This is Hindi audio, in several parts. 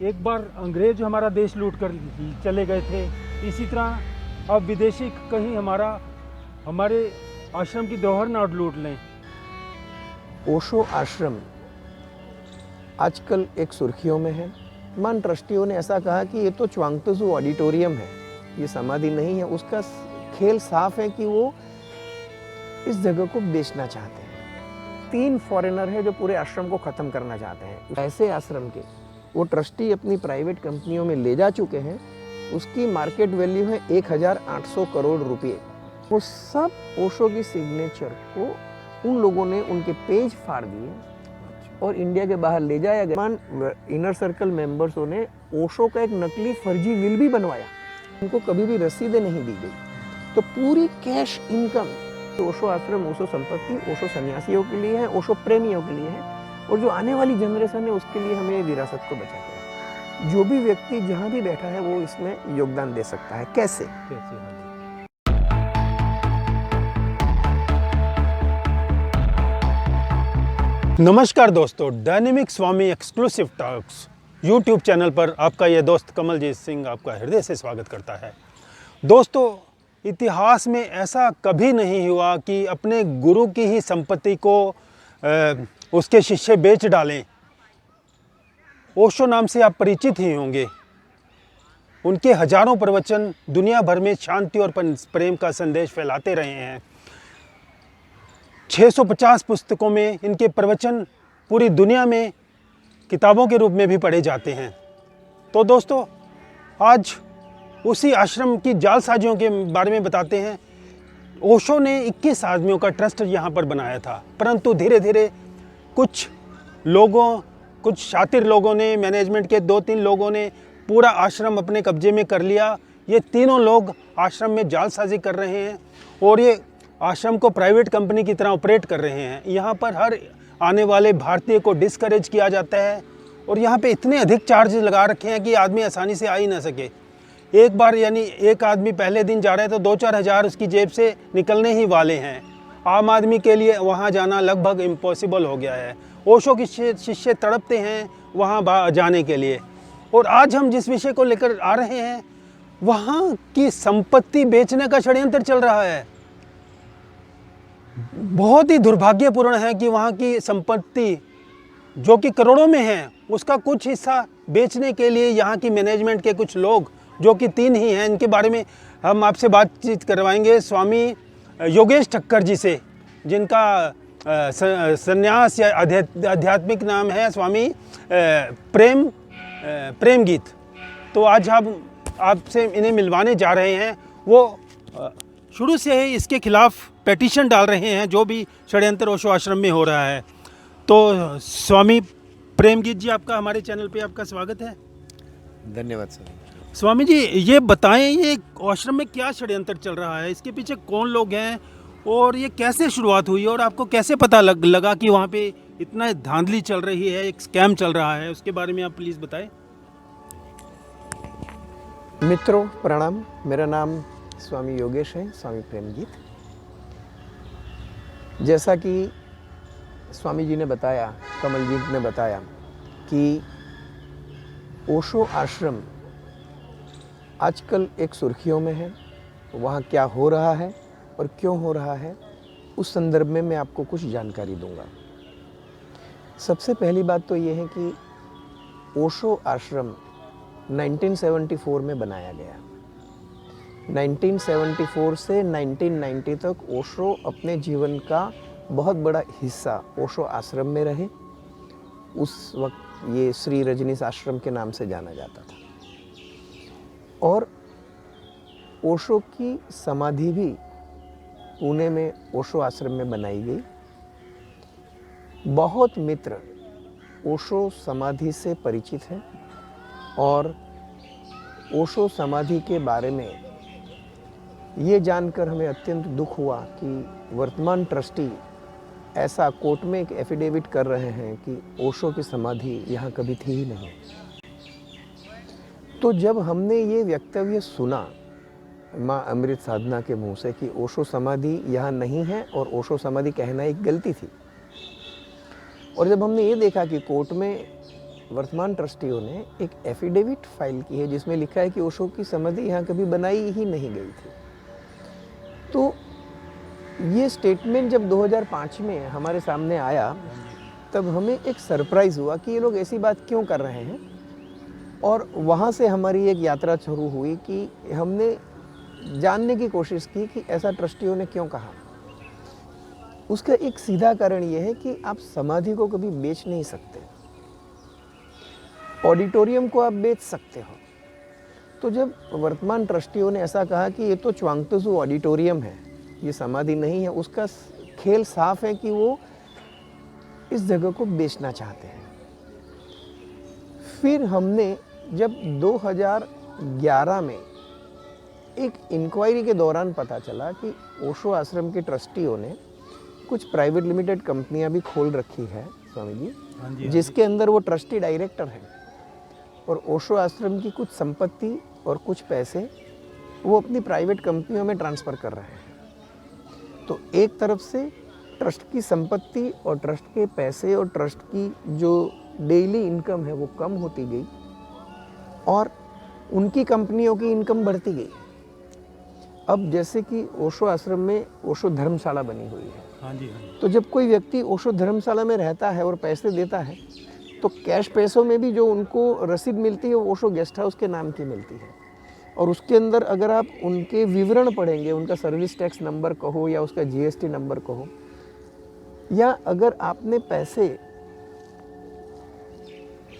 एक बार अंग्रेज हमारा देश लूट कर चले गए थे, इसी तरह अब विदेशी कहीं हमारे आश्रम की धरोहर ना लूट लें। ओशो आश्रम आजकल एक सुर्खियों में है। मान ट्रस्टियों ने ऐसा कहा कि ये तो च्वांगतुजू ऑडिटोरियम है, ये समाधि नहीं है। उसका खेल साफ है कि वो इस जगह को बेचना चाहते हैं। 3 फॉरेनर है जो पूरे आश्रम को खत्म करना चाहते हैं। ऐसे आश्रम के वो ट्रस्टी अपनी प्राइवेट कंपनियों में ले जा चुके हैं। उसकी मार्केट वैल्यू है 1800 करोड़ रुपए। वो सब ओशो की सिग्नेचर को उन लोगों ने उनके पेज फाड़ दिए और इंडिया के बाहर ले जाया गया। इनर सर्कल मेंबर्सों ने ओशो का एक नकली फर्जी विल भी बनवाया। उनको कभी भी रसीदें नहीं दी गई। तो पूरी कैश इनकम ओशो आश्रम, ओशो संपत्ति ओशो सन्यासियों के लिए है, ओशो प्रेमियों के लिए है, और जो आने वाली जनरेशन है उसके लिए हमें विरासत को बचा के रखना। जो भी व्यक्ति जहाँ भी बैठा है वो इसमें योगदान दे सकता है। कैसे? नमस्कार दोस्तों, डायनेमिक स्वामी एक्सक्लूसिव टॉक्स यूट्यूब चैनल पर आपका यह दोस्त कमलजीत सिंह आपका हृदय से स्वागत करता है। दोस्तों, इतिहास में ऐसा कभी नहीं हुआ कि अपने गुरु की ही संपत्ति को उसके शिष्य बेच डालें। ओशो नाम से आप परिचित ही होंगे। उनके हजारों प्रवचन दुनिया भर में शांति और प्रेम का संदेश फैलाते रहे हैं। 650 पुस्तकों में इनके प्रवचन पूरी दुनिया में किताबों के रूप में भी पढ़े जाते हैं। तो दोस्तों, आज उसी आश्रम की जालसाजियों के बारे में बताते हैं। ओशो ने 21 आदमियों का ट्रस्ट यहाँ पर बनाया था, परंतु धीरे धीरे कुछ शातिर लोगों ने, मैनेजमेंट के 2-3 लोगों ने पूरा आश्रम अपने कब्जे में कर लिया। ये तीनों लोग आश्रम में जालसाजी कर रहे हैं और ये आश्रम को प्राइवेट कंपनी की तरह ऑपरेट कर रहे हैं। यहाँ पर हर आने वाले भारतीय को डिस्करेज किया जाता है और यहाँ पे इतने अधिक चार्जेस लगा रखे हैं कि आदमी आसानी से आ ही ना सके। एक बार यानी एक आदमी पहले दिन जा रहा है तो 2-4 हज़ार उसकी जेब से निकलने ही वाले हैं। आम आदमी के लिए वहाँ जाना लगभग इम्पॉसिबल हो गया है। ओशो के शिष्य तड़पते हैं वहाँ जाने के लिए। और आज हम जिस विषय को लेकर आ रहे हैं, वहाँ की संपत्ति बेचने का षड्यंत्र चल रहा है। बहुत ही दुर्भाग्यपूर्ण है कि वहाँ की संपत्ति जो कि करोड़ों में है, उसका कुछ हिस्सा बेचने के लिए यहाँ की मैनेजमेंट के कुछ लोग, जो कि 3 ही हैं, इनके बारे में हम आपसे बातचीत करवाएंगे स्वामी योगेश ठक्कर जी से, जिनका संन्यास या आध्यात्मिक नाम है स्वामी प्रेमगीत। तो आज हम आपसे इन्हें मिलवाने जा रहे हैं। वो शुरू से ही इसके खिलाफ पेटिशन डाल रहे हैं, जो भी षड्यंत्र ओशो आश्रम में हो रहा है। तो स्वामी प्रेमगीत जी, आपका हमारे चैनल पे आपका स्वागत है। धन्यवाद सर। स्वामी जी, ये बताएं, ये आश्रम में क्या षड्यंत्र चल रहा है, इसके पीछे कौन लोग हैं और ये कैसे शुरुआत हुई और आपको कैसे पता लगा कि वहाँ पे इतना धांधली चल रही है, एक स्कैम चल रहा है, उसके बारे में आप प्लीज़ बताएं। मित्रों प्रणाम, मेरा नाम स्वामी योगेश है, स्वामी प्रेमगीत। जैसा कि स्वामी जी ने बताया, कमलजीत ने बताया कि ओशो आश्रम आजकल एक सुर्खियों में है। वहाँ क्या हो रहा है और क्यों हो रहा है, उस संदर्भ में मैं आपको कुछ जानकारी दूंगा। सबसे पहली बात तो ये है कि ओशो आश्रम 1974 में बनाया गया। 1974 से 1990 तक ओशो अपने जीवन का बहुत बड़ा हिस्सा ओशो आश्रम में रहे। उस वक्त ये श्री रजनीश आश्रम के नाम से जाना जाता था। और ओशो की समाधि भी पुणे में ओशो आश्रम में बनाई गई। बहुत मित्र ओशो समाधि से परिचित हैं और ओशो समाधि के बारे में ये जानकर हमें अत्यंत दुख हुआ कि वर्तमान ट्रस्टी ऐसा कोर्ट में एक एफिडेविट कर रहे हैं कि ओशो की समाधि यहाँ कभी थी ही नहीं। तो जब हमने ये वक्तव्य सुना माँ अमृत साधना के मुंह से कि ओशो समाधि यहाँ नहीं है और ओशो समाधि कहना एक गलती थी, और जब हमने ये देखा कि कोर्ट में वर्तमान ट्रस्टियों ने एक एफिडेविट फाइल की है जिसमें लिखा है कि ओशो की समाधि यहाँ कभी बनाई ही नहीं गई थी। तो ये स्टेटमेंट जब 2005 में हमारे सामने आया तब हमें एक सरप्राइज़ हुआ कि ये लोग ऐसी बात क्यों कर रहे हैं। और वहाँ से हमारी एक यात्रा शुरू हुई कि हमने जानने की कोशिश की कि ऐसा ट्रस्टियों ने क्यों कहा। उसका एक सीधा कारण ये है कि आप समाधि को कभी बेच नहीं सकते, ऑडिटोरियम को आप बेच सकते हो। तो जब वर्तमान ट्रस्टियों ने ऐसा कहा कि ये तो च्वांगतुजू ऑडिटोरियम है, ये समाधि नहीं है, उसका खेल साफ है कि वो इस जगह को बेचना चाहते हैं। फिर हमने जब 2011 में एक इंक्वायरी के दौरान पता चला कि ओशो आश्रम के ट्रस्टियों ने कुछ प्राइवेट लिमिटेड कंपनियां भी खोल रखी है स्वामी जी, जिसके अंदर वो ट्रस्टी डायरेक्टर हैं और ओशो आश्रम की कुछ संपत्ति और कुछ पैसे वो अपनी प्राइवेट कंपनियों में ट्रांसफ़र कर रहे हैं। तो एक तरफ से ट्रस्ट की संपत्ति और ट्रस्ट के पैसे और ट्रस्ट की जो डेली इनकम है वो कम होती गई और उनकी कंपनियों की इनकम बढ़ती गई। अब जैसे कि ओशो आश्रम में ओशो धर्मशाला बनी हुई है। हाँ जी। तो जब कोई व्यक्ति ओशो धर्मशाला में रहता है और पैसे देता है तो कैश पैसों में भी जो उनको रसीद मिलती है वो ओशो गेस्ट हाउस के नाम की मिलती है। और उसके अंदर अगर आप उनके विवरण पढ़ेंगे, उनका सर्विस टैक्स नंबर कहो या उसका जीएसटी नंबर कहो, या अगर आपने पैसे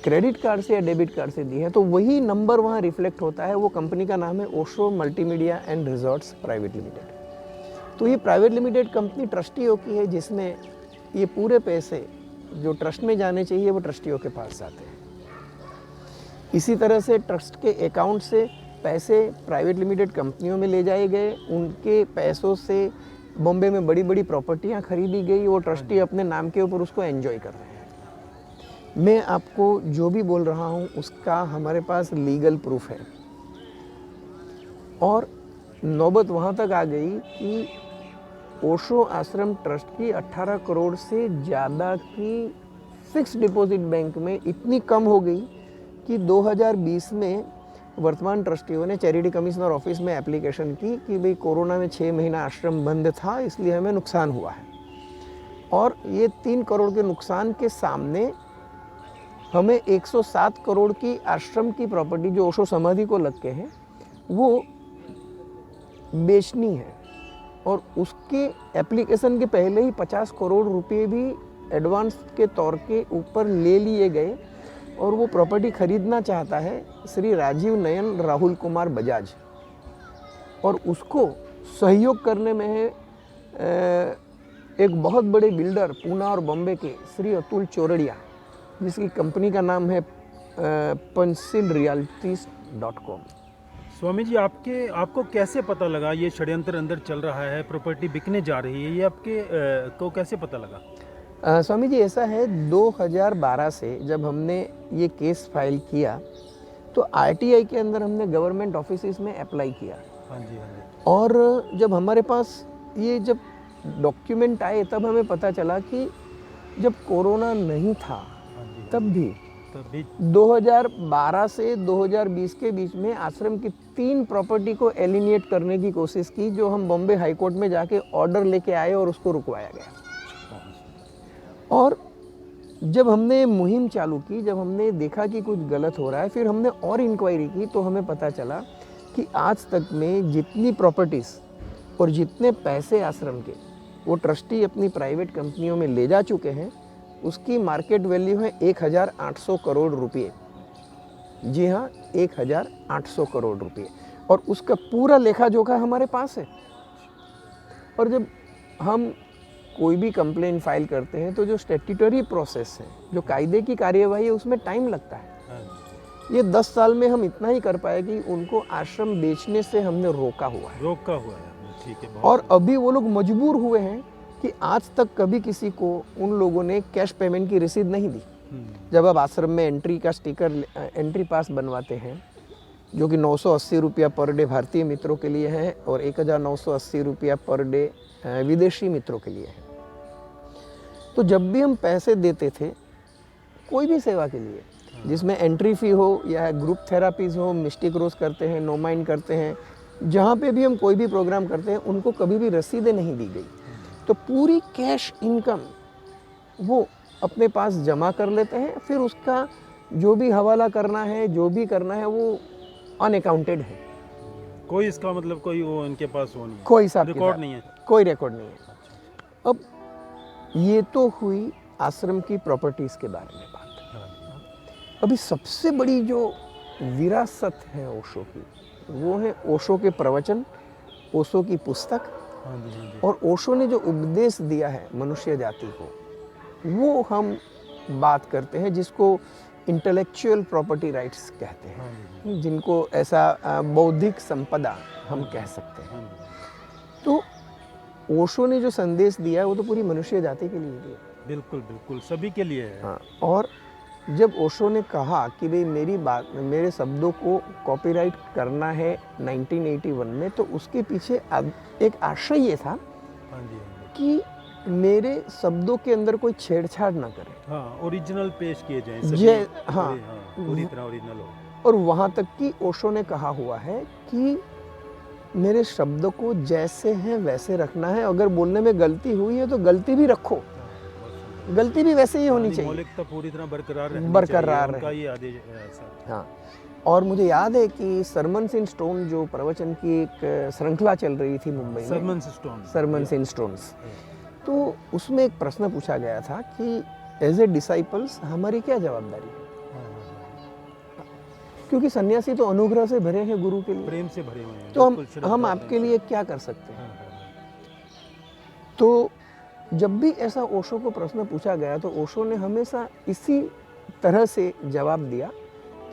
क्रेडिट कार्ड से या डेबिट कार्ड से दिए हैं तो वही नंबर वहाँ रिफ्लेक्ट होता है। वो कंपनी का नाम है Osho multimedia and resorts private limited. तो ये प्राइवेट लिमिटेड कंपनी ट्रस्टियों की है जिसमें ये पूरे पैसे जो ट्रस्ट में जाने चाहिए वो ट्रस्टियों के पास जाते हैं। इसी तरह से ट्रस्ट के अकाउंट से पैसे प्राइवेट लिमिटेड कंपनियों में ले जाए गए, उनके पैसों से बॉम्बे में बड़ी बड़ी प्रॉपर्टियां खरीदी गई, वो ट्रस्टी अपने नाम के ऊपर उसको एंजॉय कर रहे हैं। मैं आपको जो भी बोल रहा हूँ उसका हमारे पास लीगल प्रूफ है। और नौबत वहाँ तक आ गई कि ओशो आश्रम ट्रस्ट की 18 करोड़ से ज़्यादा की फिक्स डिपॉजिट बैंक में इतनी कम हो गई कि 2020 में वर्तमान ट्रस्टियों ने चैरिटी कमिश्नर ऑफिस में एप्लीकेशन की कि भाई कोरोना में 6 महीना आश्रम बंद था इसलिए हमें नुकसान हुआ है। और ये 3 करोड़ के नुकसान के सामने हमें 107 करोड़ की आश्रम की प्रॉपर्टी जो ओशो समाधि को लग के है वो बेचनी है। और उसके एप्लीकेशन के पहले ही 50 करोड़ रुपए भी एडवांस के तौर के ऊपर ले लिए गए। और वो प्रॉपर्टी खरीदना चाहता है श्री राजीव नयन राहुल कुमार बजाज, और उसको सहयोग करने में है एक बहुत बड़े बिल्डर पूना और बॉम्बे के श्री अतुल चोरड़िया, जिसकी कंपनी का नाम है pansilrealties.com। स्वामी जी, आपको कैसे पता लगा ये षड्यंत्र अंदर चल रहा है, प्रॉपर्टी बिकने जा रही है, ये आपके को कैसे पता लगा? स्वामी जी ऐसा है, 2012 से जब हमने ये केस फाइल किया तो आरटीआई के अंदर हमने गवर्नमेंट ऑफिसेस में अप्लाई किया। हाँ जी। और जब हमारे पास ये जब डॉक्यूमेंट आए तब हमें पता चला कि जब कोरोना नहीं था तब भी 2012 से 2020 के बीच में आश्रम की 3 प्रॉपर्टी को एलिनेट करने की कोशिश की, जो हम बॉम्बे हाई कोर्ट में जाके ऑर्डर लेके आए और उसको रुकवाया गया। और जब हमने मुहिम चालू की, जब हमने देखा कि कुछ गलत हो रहा है, फिर हमने और इंक्वायरी की तो हमें पता चला कि आज तक में जितनी प्रॉपर्टीज़ और जितने पैसे आश्रम के वो ट्रस्टी अपनी प्राइवेट कंपनियों में ले जा चुके हैं उसकी मार्केट वैल्यू है 1800 करोड़ रुपये। जी हाँ, 1800 करोड़ रुपये। और उसका पूरा लेखा जोखा हमारे पास है। और जब हम कोई भी कंप्लेन फाइल करते हैं तो जो स्टैट्यूटरी प्रोसेस है, जो कायदे की कार्यवाही है, उसमें टाइम लगता है। ये 10 साल में हम इतना ही कर पाए कि उनको आश्रम बेचने से हमने रोका हुआ है। ठीक है। और अभी वो लोग मजबूर हुए हैं कि आज तक कभी किसी को उन लोगों ने कैश पेमेंट की रसीद नहीं दी। जब आप आश्रम में एंट्री का स्टिकर, एंट्री पास बनवाते हैं जो कि 980 रुपया पर डे भारतीय मित्रों के लिए है और 1980 रुपया पर डे विदेशी मित्रों के लिए है। तो जब भी हम पैसे देते थे कोई भी सेवा के लिए जिसमें एंट्री फी हो या ग्रुप थेरापीज हो, मिस्टिक रोज करते हैं, नो माइंड करते हैं, जहाँ पे भी हम कोई भी प्रोग्राम करते हैं उनको कभी भी रसीदें नहीं दी गई। तो पूरी कैश इनकम वो अपने पास जमा कर लेते हैं, फिर उसका जो भी हवाला करना है, जो भी करना है, वो अनअकाउंटेड है। कोई इसका मतलब कोई वो इनके पास वो नहीं है, कोई हिसाब रिकॉर्ड नहीं है। कोई रिकॉर्ड नहीं है। अब ये तो हुई आश्रम की प्रॉपर्टीज के बारे में बात। अभी सबसे बड़ी जो विरासत है ओशो की, वो है ओशो के प्रवचन, ओशो की पुस्तक, हाँ जी, हाँ जी। और ओशो ने जो उपदेश दिया है मनुष्य जाति को, वो हम बात करते हैं, जिसको इंटेलेक्चुअल प्रॉपर्टी राइट्स कहते हैं, हाँ जी, जिनको ऐसा बौद्धिक संपदा हम कह सकते हैं। हाँ जी। तो ओशो ने जो संदेश दिया है वो तो पूरी मनुष्य जाति के लिए दिया। बिल्कुल बिल्कुल सभी के लिए है। हाँ, और जब ओशो ने कहा कि भाई मेरे शब्दों को कॉपीराइट करना है 1981 में, तो उसके पीछे एक आशय ये था हाँ जी, हाँ जी। कि मेरे शब्दों के अंदर कोई छेड़छाड़ ना करे। हाँ, ओरिजिनल पेश किए जाएं सभी। हाँ, पूरी तरह ओरिजिनल हो। और वहाँ तक कि ओशो ने कहा हुआ है कि मेरे शब्दों को जैसे हैं वैसे रखना है, अगर बोलने में गलती हुई है तो गलती भी रखो, गलती भी वैसे ही होनी चाहिए, मौलिकता पूरी तरह बरकरार रहनी बरकरार चाहिए, उनका रहे। ये आदेश है ऐसा। हाँ, और मुझे याद है कि सरमन्स इन स्टोन जो प्रवचन की एक श्रृंखला चल रही थी मुंबई में, सरमन्स इन स्टोन्स, तो उसमें एक प्रश्न पूछा गया था कि एज ए डिसाइपल्स हमारी क्या जवाबदारी है, क्योंकि सन्यासी तो अनुग्रह से भरे हैं गुरु के लिए, प्रेम से भरे हुए हैं, तो बिल्कुल श्रद्धा हम प्रेम आपके से। लिए क्या कर सकते हैं। हाँ, हाँ, तो जब भी ऐसा ओशो को प्रश्न पूछा गया तो ओशो ने हमेशा इसी तरह से जवाब दिया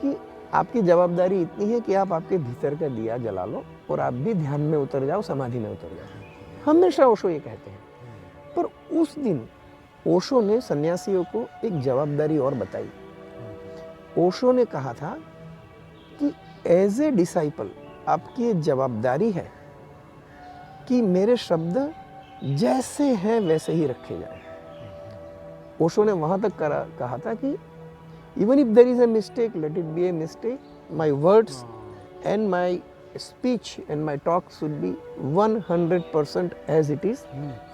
कि आपकी जवाबदारी इतनी है कि आप आपके भीतर का दिया जला लो और आप भी ध्यान में उतर जाओ, समाधि में उतर जाओ। हमेशा ओशो ये कहते हैं। पर उस दिन ओशो ने सन्यासियों को एक जवाबदारी और बताई। ओशो ने कहा था कि एज ए डिसाइपल आपकी ये जवाबदारी है कि मेरे शब्द जैसे हैं वैसे ही रखे जाएं। ओशो ने वहां तक कहा था कि even if there is a mistake, let it be a mistake, my words and my speech and my talk should be 100% as it is,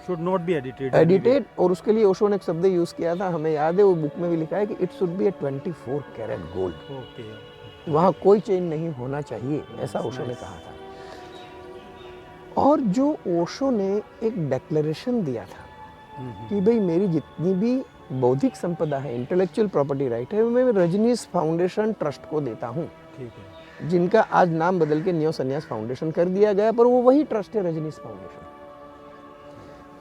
should not be edited. और उसके लिए ओशो ने एक शब्द यूज किया था, हमें याद है, वो बुक में भी लिखा है कि it should be a 24 carat gold. Okay, वहाँ कोई चेंज नहीं होना चाहिए, ऐसा ओशो ने कहा था। और जो ओशो ने एक डिक्लेरेशन दिया था कि भाई मेरी जितनी भी बौद्धिक संपदा है, इंटेलेक्चुअल प्रॉपर्टी राइट है, मैं रजनीश फाउंडेशन ट्रस्ट को देता हूँ, ठीक है, जिनका आज नाम बदल के न्यू सन्यास फाउंडेशन कर दिया गया, पर वो वही ट्रस्ट है, रजनीश फाउंडेशन।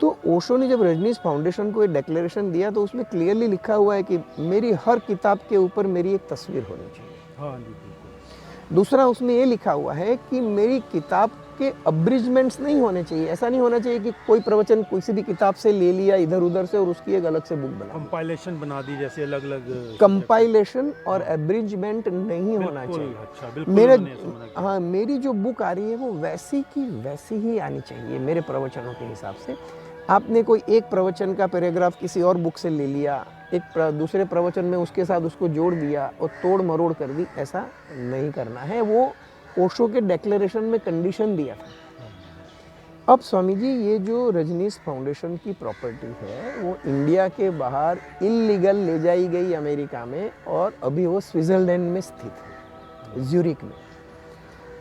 तो ओशो ने जब रजनीश फाउंडेशन को एक डिक्लेरेशन दिया तो उसमें क्लियरली लिखा हुआ है कि मेरी हर किताब के ऊपर मेरी एक तस्वीर होनी चाहिए। हाँ जी, बिल्कुल। दूसरा उसमें ये लिखा हुआ है कि मेरी किताब के अब्रिजमेंट्स नहीं होने चाहिए। ऐसा नहीं होना चाहिए कि कोई प्रवचन किसी भी किताब से ले लिया इधर उधर से और उसकी एक अलग से बुक बना, कंपाइलेशन बना दी, जैसे अलग अलग कंपाइलेशन और एब्रिजमेंट नहीं होना चाहिए। अच्छा, बिल्कुल मेरे उन्होंने ऐसा मना किया। हाँ, मेरी जो बुक आ रही है वो वैसी की वैसी ही आनी चाहिए मेरे प्रवचनों के हिसाब से। आपने कोई एक प्रवचन का पैराग्राफ किसी और बुक से ले लिया, एक दूसरे प्रवचन में उसके साथ उसको जोड़ दिया और तोड़ मरोड़ कर दी, ऐसा नहीं करना है। वो ओशो के डिक्लेरेशन में कंडीशन दिया था। अब स्वामी जी, ये जो रजनीश फाउंडेशन की प्रॉपर्टी है वो इंडिया के बाहर इल्लीगल ले जाई गई अमेरिका में, और अभी वो स्विट्जरलैंड में स्थित है, ज्यूरिक में।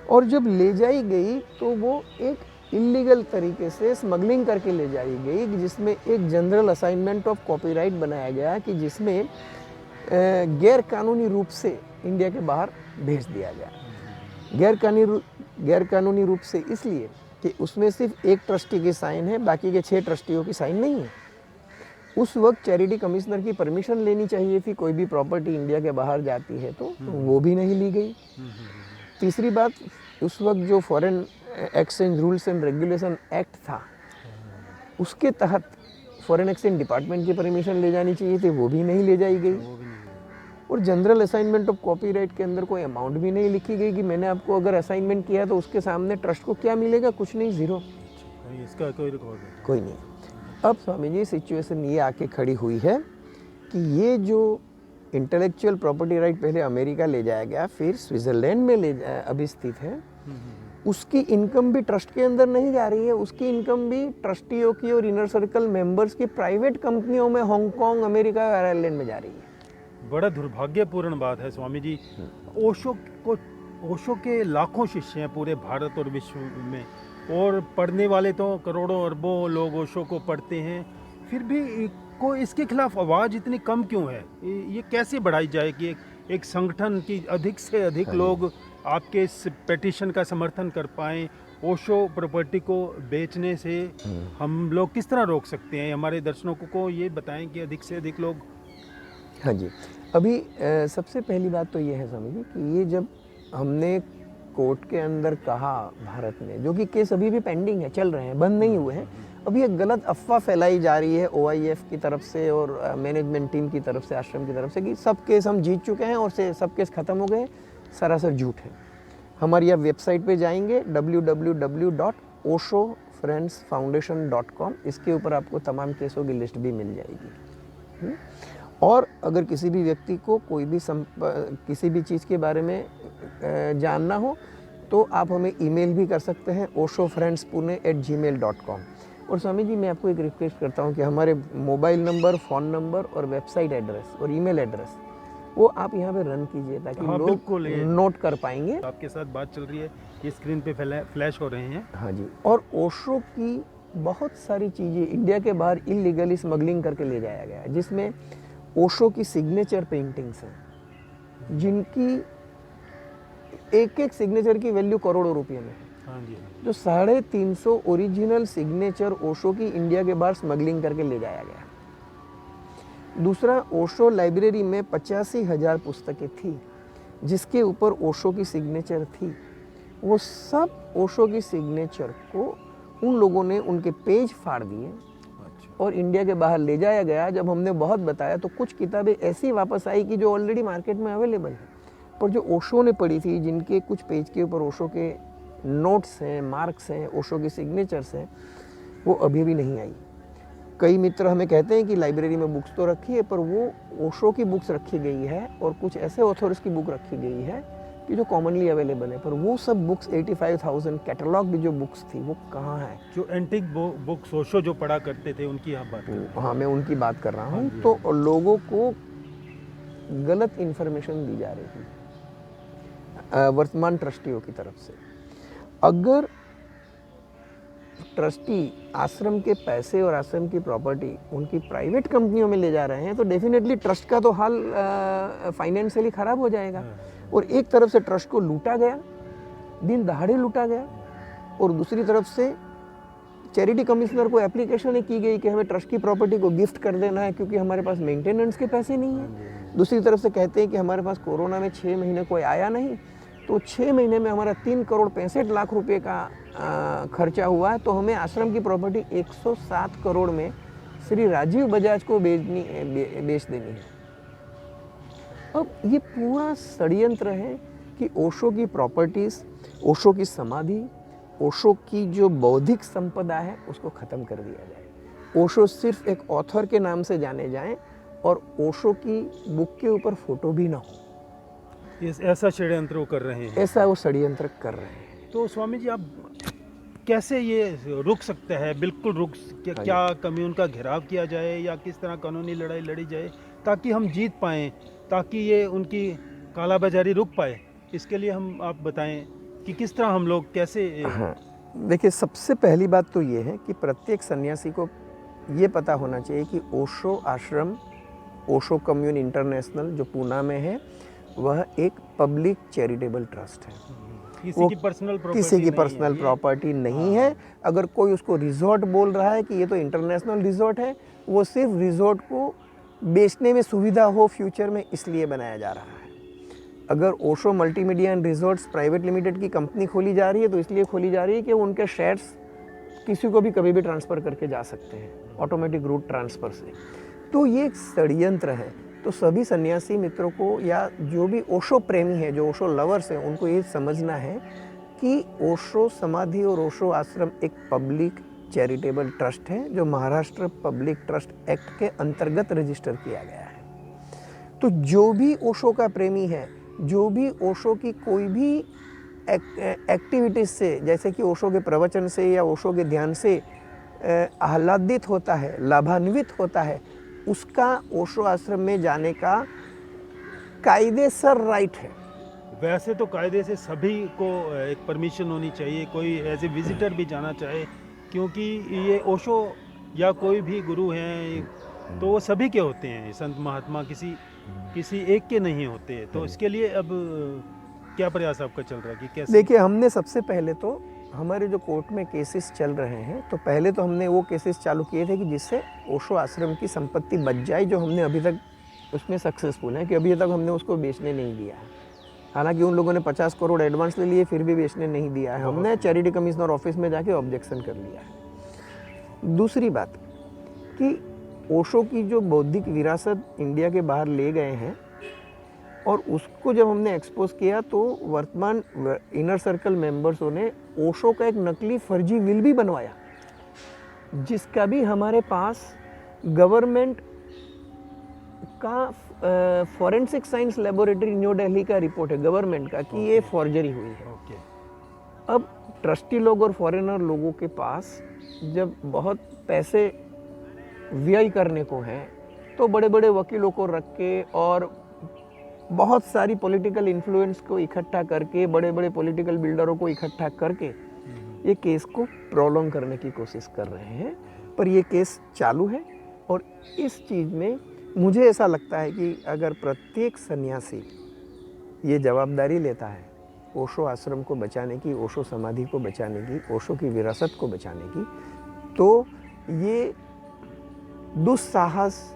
और जब ले जाई गई तो वो एक इल्लीगल तरीके से स्मगलिंग करके ले जाई गई, जिसमें एक जनरल असाइनमेंट ऑफ कॉपीराइट बनाया गया कि जिसमें गैर कानूनी रूप से इंडिया के बाहर भेज दिया गया। गैर कानूनी रूप से इसलिए कि उसमें सिर्फ एक ट्रस्टी की साइन है, बाकी के 6 ट्रस्टियों की साइन नहीं है। उस वक्त चैरिटी कमिश्नर की परमिशन लेनी चाहिए थी, कोई भी प्रॉपर्टी इंडिया के बाहर जाती है तो वो भी नहीं ली गई। तीसरी बात, उस वक्त जो foreign exchange rules and regulation act था, उसके तहत फॉरेन एक्सचेंज डिपार्टमेंट की परमिशन ले जानी चाहिए थी, वो भी नहीं ले जाई गई। और जनरल असाइनमेंट ऑफ कॉपीराइट के अंदर कोई अमाउंट भी नहीं लिखी गई कि मैंने आपको अगर असाइनमेंट किया तो उसके सामने ट्रस्ट को क्या मिलेगा, कुछ नहीं, ज़ीरो, इसका कोई रिकॉर्ड नहीं, कोई नहीं। अब स्वामी जी सिचुएशन ये आके खड़ी हुई है कि ये जो इंटेलेक्चुअल प्रॉपर्टी राइट पहले अमेरिका ले जाया गया, फिर स्विट्जरलैंड में अभी स्थित है। उसकी इनकम भी ट्रस्ट के अंदर नहीं जा रही है, उसकी इनकम भी ट्रस्टियों की और इनर सर्कल मेंबर्स की प्राइवेट कंपनियों में हांगकांग, अमेरिका और आयरलैंड में जा रही है। बड़ा दुर्भाग्यपूर्ण बात है स्वामी जी। ओशो के लाखों शिष्य हैं पूरे भारत और विश्व में, और पढ़ने वाले तो करोड़ों अरबों लोग ओशो को पढ़ते हैं, फिर भी को इसके खिलाफ आवाज़ इतनी कम क्यों है? ये कैसे बढ़ाई जाए कि एक संगठन की अधिक से अधिक लोग आपके इस पेटिशन का समर्थन कर पाएं? ओशो प्रॉपर्टी को बेचने से हम लोग किस तरह रोक सकते हैं? हमारे दर्शकों को ये बताएं कि अधिक से अधिक लोग। हाँ जी, अभी सबसे पहली बात तो ये है स्वामी जी कि ये जब हमने कोर्ट के अंदर कहा भारत में, जो कि केस अभी भी पेंडिंग है, चल रहे हैं, बंद नहीं हुए हैं, अभी एक गलत अफवाह फैलाई जा रही है OIF की तरफ से और मैनेजमेंट टीम की तरफ से, आश्रम की तरफ से, कि सब केस हम जीत चुके हैं और से सब केस ख़त्म हो गए। सरासर झूठ है। हमारी आप वेबसाइट पे जाएंगे www.oshofriendsfoundation.com, इसके ऊपर आपको तमाम केसों की लिस्ट भी मिल जाएगी। और अगर किसी भी व्यक्ति को कोई भी किसी भी चीज़ के बारे में जानना हो तो आप हमें ईमेल भी कर सकते हैं oshofriendspune@gmail.com। और स्वामी जी, मैं आपको एक रिक्वेस्ट करता हूँ कि हमारे मोबाइल नंबर, फ़ोन नंबर और वेबसाइट एड्रेस और ईमेल एड्रेस वो आप यहाँ पे रन कीजिए ताकि लोग नोट कर पाएंगे। आपके साथ बात चल रही है, ये स्क्रीन पे फ्लैश हो रहे हैं। हाँ जी, और ओशो की बहुत सारी चीज़ें इंडिया के बाहर इलीगली स्मगलिंग करके ले जाया गया है, जिसमें ओशो की सिग्नेचर पेंटिंग्स हैं, जिनकी एक एक सिग्नेचर की वैल्यू करोड़ों रुपये में है। हाँ जी, जो 350 ओरिजिनल सिग्नेचर ओशो की इंडिया के बाहर स्मगलिंग करके ले जाया गया। दूसरा, ओशो लाइब्रेरी में 85,000 पुस्तकें थी जिसके ऊपर ओशो की सिग्नेचर थी। वो सब ओशो की सिग्नेचर को उन लोगों ने उनके पेज फाड़ दिए और इंडिया के बाहर ले जाया गया। जब हमने बहुत बताया तो कुछ किताबें ऐसी वापस आई कि जो ऑलरेडी मार्केट में अवेलेबल है, पर जो ओशो ने पढ़ी थी, जिनके कुछ पेज के ऊपर ओशो के नोट्स हैं, मार्क्स हैं, ओशो की सिग्नेचर्स हैं, वो अभी भी नहीं आई। कई मित्र हमें कहते हैं कि लाइब्रेरी में बुक्स तो रखी है, पर वो ओशो की बुक्स रखी गई है और कुछ ऐसे ऑथर्स की बुक रखी गई है कि जो कॉमनली अवेलेबल है, पर वो सब बुक्स 85,000 कैटलॉग भी जो बुक्स थी वो कहाँ है? जो एंटिक बुक्स ओशो जो पढ़ा करते थे उनकी आप बात कर रहे हैं? हाँ, मैं उनकी बात कर रहा हूँ। तो लोगों को गलत इन्फॉर्मेशन दी जा रही थी वर्तमान ट्रस्टियों की तरफ से। अगर ट्रस्टी आश्रम के पैसे और आश्रम की प्रॉपर्टी उनकी प्राइवेट कंपनियों में ले जा रहे हैं तो डेफिनेटली ट्रस्ट का तो हाल फाइनेंशियली ख़राब हो जाएगा। और एक तरफ से ट्रस्ट को लूटा गया, दिन दहाड़े लूटा गया, और दूसरी तरफ से चैरिटी कमिश्नर को एप्लीकेशन की गई कि हमें ट्रस्ट की प्रॉपर्टी को गिफ्ट कर देना है क्योंकि हमारे पास मेंटेनेंस के पैसे नहीं हैं। दूसरी तरफ से कहते हैं कि हमारे पास कोरोना में 6 महीने कोई आया नहीं, तो 6 महीने में हमारा 3 करोड़ 65 लाख रुपए का खर्चा हुआ है, तो हमें आश्रम की प्रॉपर्टी 107 करोड़ में श्री राजीव बजाज को बेच देनी है। अब ये पूरा षड्यंत्र है कि ओशो की प्रॉपर्टीज़, ओशो की समाधि, ओशो की जो बौद्धिक संपदा है उसको ख़त्म कर दिया जाए। ओशो सिर्फ एक ऑथर के नाम से जाने जाएं और ओशो की बुक के ऊपर फोटो भी ना हो। ऐसा षड्यंत्र वो कर रहे हैं। ऐसा वो षड्यंत्र कर रहे हैं। तो स्वामी जी, आप कैसे ये रुक सकते हैं? बिल्कुल रुक, क्या कम्यून का घेराव किया जाए या किस तरह कानूनी लड़ाई लड़ी जाए ताकि हम जीत पाएँ, ताकि ये उनकी कालाबाजारी रुक पाए? इसके लिए हम आप बताएं कि किस तरह हम लोग कैसे। हाँ, देखिए, सबसे पहली बात तो ये है कि प्रत्येक सन्यासी को ये पता होना चाहिए कि ओशो आश्रम, ओशो कम्यून इंटरनेशनल जो पूना में है, वह एक पब्लिक चैरिटेबल ट्रस्ट है। किसी की पर्सनल प्रॉपर्टी नहीं है। अगर कोई उसको रिजॉर्ट बोल रहा है कि ये तो इंटरनेशनल रिजॉर्ट है, वो सिर्फ रिजॉर्ट को बेचने में सुविधा हो फ्यूचर में इसलिए बनाया जा रहा है। अगर Osho multimedia and resorts private limited की कंपनी खोली जा रही है तो इसलिए खोली जा रही है कि उनके शेयर्स किसी को भी कभी भी ट्रांसफ़र करके जा सकते हैं ऑटोमेटिक रूट ट्रांसफ़र से। तो ये एक षड्यंत्र है। तो सभी सन्यासी मित्रों को या जो भी ओशो प्रेमी है, जो ओशो लवर्स हैं, उनको ये समझना है कि ओशो समाधि और ओशो आश्रम एक पब्लिक चैरिटेबल ट्रस्ट है जो महाराष्ट्र पब्लिक ट्रस्ट एक्ट के अंतर्गत रजिस्टर किया गया है। तो जो भी ओशो का प्रेमी है, जो भी ओशो की कोई भी एक्टिविटीज से, जैसे कि ओशो के प्रवचन से या ओशो के ध्यान से आह्लादित होता है, लाभान्वित होता है, उसका ओशो आश्रम में जाने का कायदेसर राइट है। वैसे तो कायदे से सभी को एक परमिशन होनी चाहिए, कोई एज ए विजिटर भी जाना चाहे, क्योंकि ये ओशो या कोई भी गुरु हैं तो वो सभी के होते हैं, संत महात्मा किसी एक के नहीं होते। तो इसके लिए अब क्या प्रयास आपका चल रहा है कि कैसे? देखिए, हमने सबसे पहले तो हमारे जो कोर्ट में केसेस चल रहे हैं, तो पहले तो हमने वो केसेस चालू किए थे कि जिससे ओशो आश्रम की संपत्ति बच जाए, जो हमने अभी तक उसमें सक्सेसफुल है कि अभी तक हमने उसको बेचने नहीं दिया है। हालांकि उन लोगों ने 50 करोड़ एडवांस ले लिए, फिर भी बेचने नहीं दिया है। हमने चैरिटी कमिश्नर ऑफिस में जाके ऑब्जेक्शन कर लिया है। दूसरी बात कि ओशो की जो बौद्धिक विरासत इंडिया के बाहर ले गए हैं और उसको जब हमने एक्सपोज किया, तो वर्तमान इनर सर्कल मेंबर्सों ने ओशो का एक नकली फर्जी विल भी बनवाया, जिसका भी हमारे पास गवर्नमेंट का forensic science laboratory new Delhi का रिपोर्ट है गवर्नमेंट का कि ये फॉर्जरी हुई है। अब ट्रस्टी लोग और फॉरेनर लोगों के पास जब बहुत पैसे व्यय करने को हैं, तो बड़े बड़े वकीलों को रख के और बहुत सारी पॉलिटिकल इन्फ्लुएंस को इकट्ठा करके, बड़े बड़े पॉलिटिकल बिल्डरों को इकट्ठा करके ये केस को प्रोलॉन्ग करने की कोशिश कर रहे हैं। पर ये केस चालू है और इस चीज़ में मुझे ऐसा लगता है कि अगर प्रत्येक सन्यासी ये जवाबदारी लेता है ओशो आश्रम को बचाने की, ओशो समाधि को बचाने की, ओशो की विरासत को बचाने की, तो ये दुस्साहस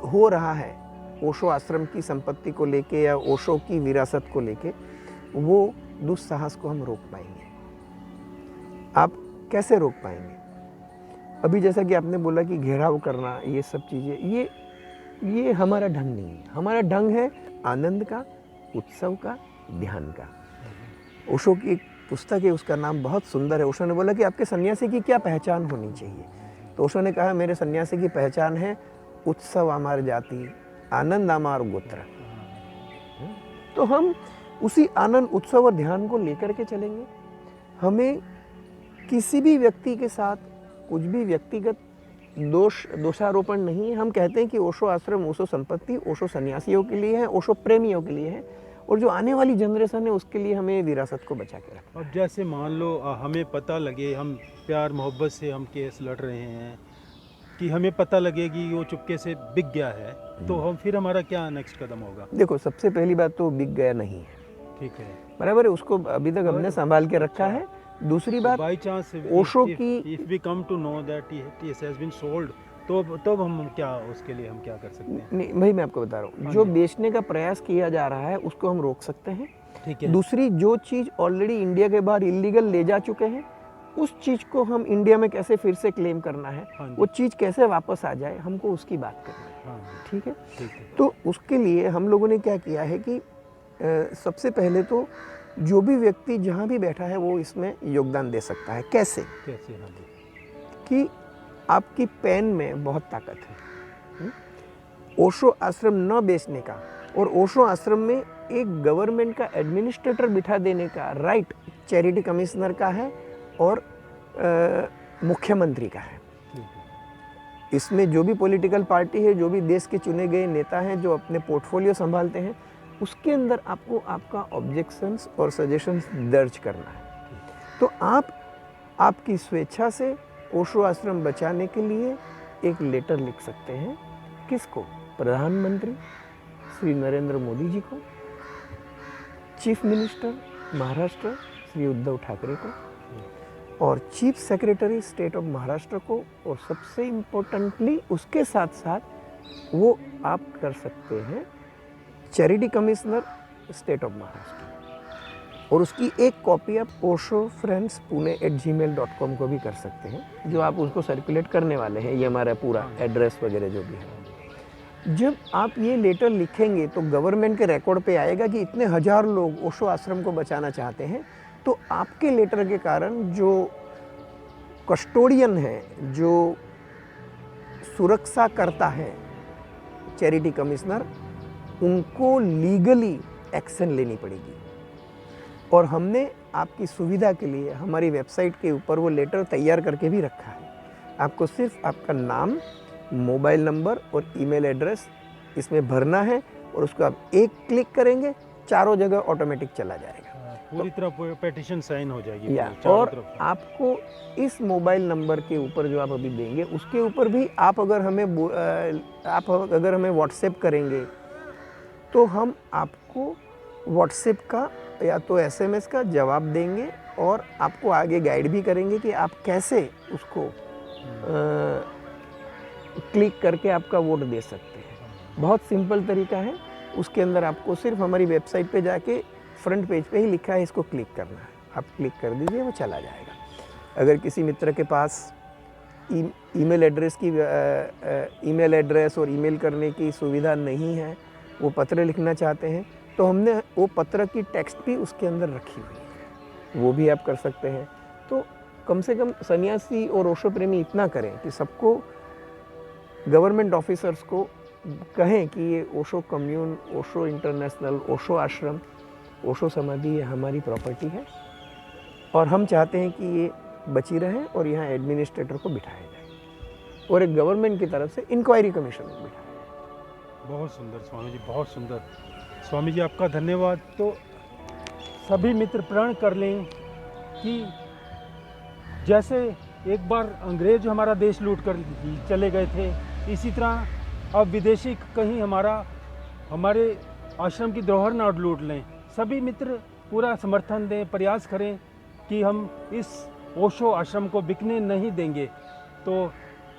हो रहा है ओशो आश्रम की संपत्ति को लेके या ओशो की विरासत को लेके, वो दुस्साहस को हम रोक पाएंगे। आप कैसे रोक पाएंगे? अभी जैसा कि आपने बोला कि घेराव करना, ये सब चीज़ें, ये हमारा ढंग नहीं है। हमारा ढंग है आनंद का, उत्सव का, ध्यान का। ओशो की एक पुस्तक है, उसका नाम बहुत सुंदर है। ओशो ने बोला कि आपके सन्यासी की क्या पहचान होनी चाहिए? तो ओशो ने कहा, मेरे सन्यासी की पहचान है उत्सव अमार जाति, आनंद अमार गोत्र। तो हम उसी आनंद, उत्सव और ध्यान को लेकर के चलेंगे। हमें किसी भी व्यक्ति के साथ कुछ भी व्यक्तिगत दोषारोपण नहीं है। हम कहते हैं कि ओशो आश्रम, ओशो संपत्ति ओशो सन्यासियों के लिए है, ओशो प्रेमियों के लिए है, और जो आने वाली जनरेशन है उसके लिए हमें विरासत को बचा के रखना। अब जैसे मान लो हमें पता लगे, हम प्यार मोहब्बत से हम केस लड़ रहे हैं, कि हमें पता लगे कि वो चुपके से बिक गया है, तो हम फिर हमारा क्या नेक्स्ट कदम होगा? देखो, सबसे पहली बात तो बिक गया नहीं है, ठीक है, बराबर है, उसको अभी तक हमने संभाल के रखा है। दूसरी बात, बाई चांस ओशो की if we come to know that it has been sold, तो हम क्या, उसके लिए हम क्या कर सकते हैं? नहीं, भाई मैं आपको बता रहा हूँ, जो बेचने का प्रयास किया जा रहा है उसको हम रोक सकते हैं। ठीक है। दूसरी, जो चीज़ ऑलरेडी इंडिया के बाहर इलीगल ले जा चुके हैं, उस चीज़ को हम इंडिया में कैसे फिर से क्लेम करना है, वो चीज़ कैसे वापस आ जाए, हमको उसकी बात करनी है। ठीक है, तो उसके लिए हम लोगों ने क्या किया है कि सबसे पहले तो जो भी व्यक्ति जहाँ भी बैठा है वो इसमें योगदान दे सकता है। कैसे? कि आपकी पेन में बहुत ताकत है। ओशो आश्रम न बेचने का और ओशो आश्रम में एक गवर्नमेंट का एडमिनिस्ट्रेटर बिठा देने का राइट चैरिटी कमिश्नर का है और मुख्यमंत्री का है। इसमें जो भी पॉलिटिकल पार्टी है, जो भी देश के चुने गए नेता हैं, जो अपने पोर्टफोलियो संभालते हैं, उसके अंदर आपको आपका ऑब्जेक्शंस और सजेशंस दर्ज करना है। तो आप आपकी स्वेच्छा से ओशो आश्रम बचाने के लिए एक लेटर लिख सकते हैं। किसको? प्रधानमंत्री श्री नरेंद्र मोदी जी को, चीफ मिनिस्टर महाराष्ट्र श्री उद्धव ठाकरे को, और chief secretary state of Maharashtra को, और सबसे इम्पोर्टेंटली उसके साथ साथ वो आप कर सकते हैं charity commissioner state of Maharashtra, और उसकी एक कॉपी आप oshofriendsPune@gmail.com को भी कर सकते हैं, जो आप उसको सर्कुलेट करने वाले हैं। ये हमारा पूरा एड्रेस वगैरह जो भी है। जब आप ये लेटर लिखेंगे तो गवर्नमेंट के रिकॉर्ड पे आएगा कि इतने हजार लोग ओशो आश्रम को बचाना चाहते हैं, तो आपके लेटर के कारण जो कस्टोडियन है, जो सुरक्षा करता है चैरिटी कमिश्नर, उनको लीगली एक्शन लेनी पड़ेगी। और हमने आपकी सुविधा के लिए हमारी वेबसाइट के ऊपर वो लेटर तैयार करके भी रखा है। आपको सिर्फ आपका नाम, मोबाइल नंबर और ईमेल एड्रेस इसमें भरना है और उसको आप एक क्लिक करेंगे, चारों जगह ऑटोमेटिक चला जाएगा। पूरी तरह पेटिशन साइन हो जाएगी या चारों और तरफ। आपको इस मोबाइल नंबर के ऊपर जो आप अभी देंगे उसके ऊपर भी आप अगर हमें व्हाट्सएप करेंगे तो हम आपको व्हाट्सएप का या तो एसएमएस का जवाब देंगे और आपको आगे गाइड भी करेंगे कि आप कैसे उसको क्लिक करके आपका वोट दे सकते हैं। बहुत सिंपल तरीका है। उसके अंदर आपको सिर्फ हमारी वेबसाइट पे जाके फ्रंट पेज पे ही लिखा है इसको क्लिक करना है, आप क्लिक कर दीजिए, वो चला जाएगा। अगर किसी मित्र के पास ईमेल एड्रेस और ईमेल करने की सुविधा नहीं है, वो पत्र लिखना चाहते हैं, तो हमने वो पत्र की टेक्स्ट भी उसके अंदर रखी हुई है, वो भी आप कर सकते हैं। तो कम से कम सन्यासी और ओशो प्रेमी इतना करें कि सबको, गवर्नमेंट ऑफिसर्स को कहें कि ये ओशो कम्यून, ओशो इंटरनेशनल, ओशो आश्रम, ओशो समाधि ये हमारी प्रॉपर्टी है और हम चाहते हैं कि ये बची रहे और यहाँ एडमिनिस्ट्रेटर को बिठाया जाए और एक गवर्नमेंट की तरफ से इंक्वायरी कमीशन को बिठाया जाए। बहुत सुंदर स्वामी जी, बहुत सुंदर। स्वामी जी आपका धन्यवाद। तो सभी मित्र प्रण कर लें कि जैसे एक बार अंग्रेज हमारा देश लूट कर चले गए थे, इसी तरह अब विदेशी कहीं हमारे आश्रम की धरोहर ना लूट लें। सभी मित्र पूरा समर्थन दें, प्रयास करें कि हम इस ओशो आश्रम को बिकने नहीं देंगे। तो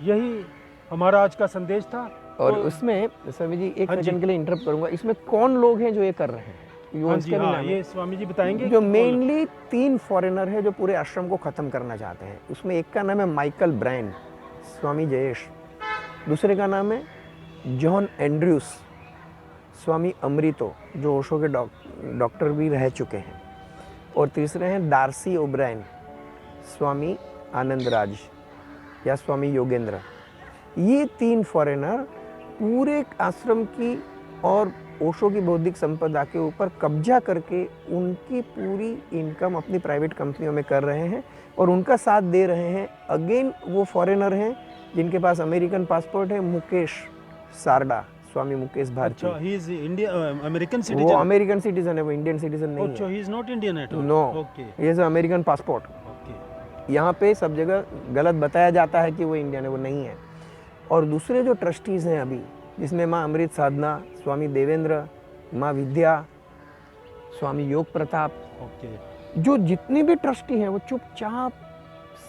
यही हमारा आज का संदेश था। और तो उसमें स्वामी जी एक हाँ जी। सेकंड के लिए इंटरप्ट करूंगा, इसमें कौन लोग हैं जो ये कर रहे हैं? हाँ जी, हाँ, ये स्वामी जी बताएंगे। जो कि कौन- मेनली 3 फॉरेनर है जो पूरे आश्रम को ख़त्म करना चाहते हैं। उसमें एक का नाम है माइकल ब्रायन, स्वामी जयेश। दूसरे का नाम है जॉन एंड्रयूस, स्वामी अमृतो, जो ओशो के डॉक्टर भी रह चुके हैं। और तीसरे हैं डार्सी ओब्रायन, स्वामी आनंद राज या स्वामी योगेंद्र। ये 3 फॉरेनर पूरे आश्रम की और ओशो की बौद्धिक संपदा के ऊपर कब्जा करके उनकी पूरी इनकम अपनी प्राइवेट कंपनियों में कर रहे हैं और उनका साथ दे रहे हैं। अगेन वो फॉरेनर हैं जिनके पास अमेरिकन पासपोर्ट है, मुकेश सारडा, स्वामी मुकेश भारती। अच्छा, ही इज इंडिया अमेरिकन वो सिटीजन। अमेरिकन सिटीजन है, वो इंडियन सिटीजन नहीं अच्छा, है। He is not Indian at all. No, okay, ये इज अमेरिकन पासपोर्ट। ओके। यहाँ पे सब जगह गलत बताया जाता है कि वो इंडियन है, वो नहीं है। और दूसरे जो ट्रस्टीज़ हैं अभी, जिसमें माँ अमृत साधना, स्वामी देवेंद्र, माँ विद्या, स्वामी योग प्रताप, ओके। जो जितने भी ट्रस्टी हैं वो चुपचाप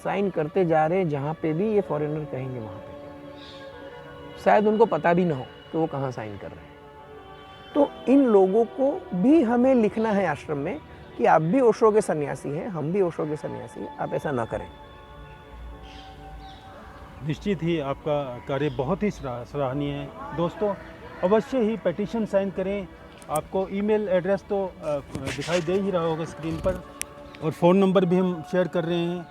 साइन करते जा रहे हैं। जहाँ पे भी ये फॉरेनर कहेंगे वहाँ पे शायद उनको पता भी ना हो कि वो कहाँ साइन कर रहे हैं। तो इन लोगों को भी हमें लिखना है आश्रम में कि आप भी ओशो के सन्यासी हैं, हम भी ओशो के सन्यासी हैं, आप ऐसा ना करें। निश्चित ही आपका कार्य बहुत ही सराहनीय है। दोस्तों, अवश्य ही पेटिशन साइन करें। आपको ईमेल एड्रेस तो दिखाई दे ही रहा होगा स्क्रीन पर, और फ़ोन नंबर भी हम शेयर कर रहे हैं।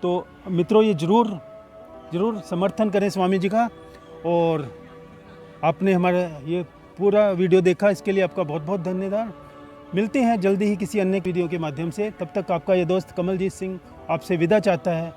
तो मित्रों, ये ज़रूर समर्थन करें स्वामी जी का। और आपने हमारा ये पूरा वीडियो देखा, इसके लिए आपका बहुत बहुत धन्यवाद। मिलते हैं जल्दी ही किसी अन्य वीडियो के माध्यम से। तब तक आपका ये दोस्त कमलजीत सिंह आपसे विदा चाहता है।